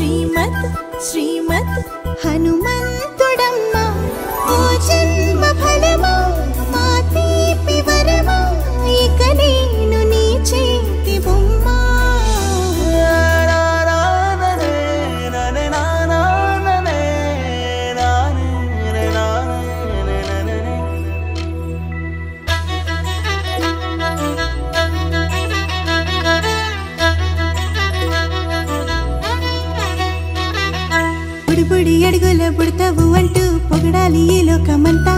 శ్రీమత్ శ్రీమత్ హనుమంతుడమ్మా ఓ జన్మ ఫలమా మా తీపి వరమా ఇక నేను నీ చేతి బొమ్మ బుడి అడుగుల బుడతావు అంటూ పొగడాలి ఈ లోకమంతా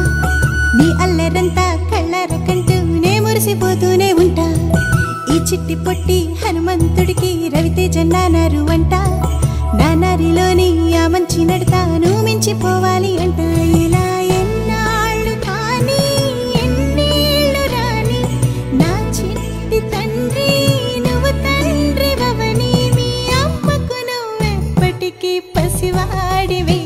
నీ అల్లరంతా కళ్ళారకంటూ నే మురిసిపోతూనే ఉంటా ఈ చిట్టి పొట్టి హనుమంతుడికి రవితేజ నానారు అంట నానారిలోని ఆ మంచి నడతాను మించిపోవాలి అంట ఇలా ఎన్నాళ్ళు కానీ ఎన్నేళ్ళు రాని నా చిట్టి తండ్రి నువ్వు తండ్రి భవని మీ అమ్మకు నువ్వెప్పటికీ పసివాడివి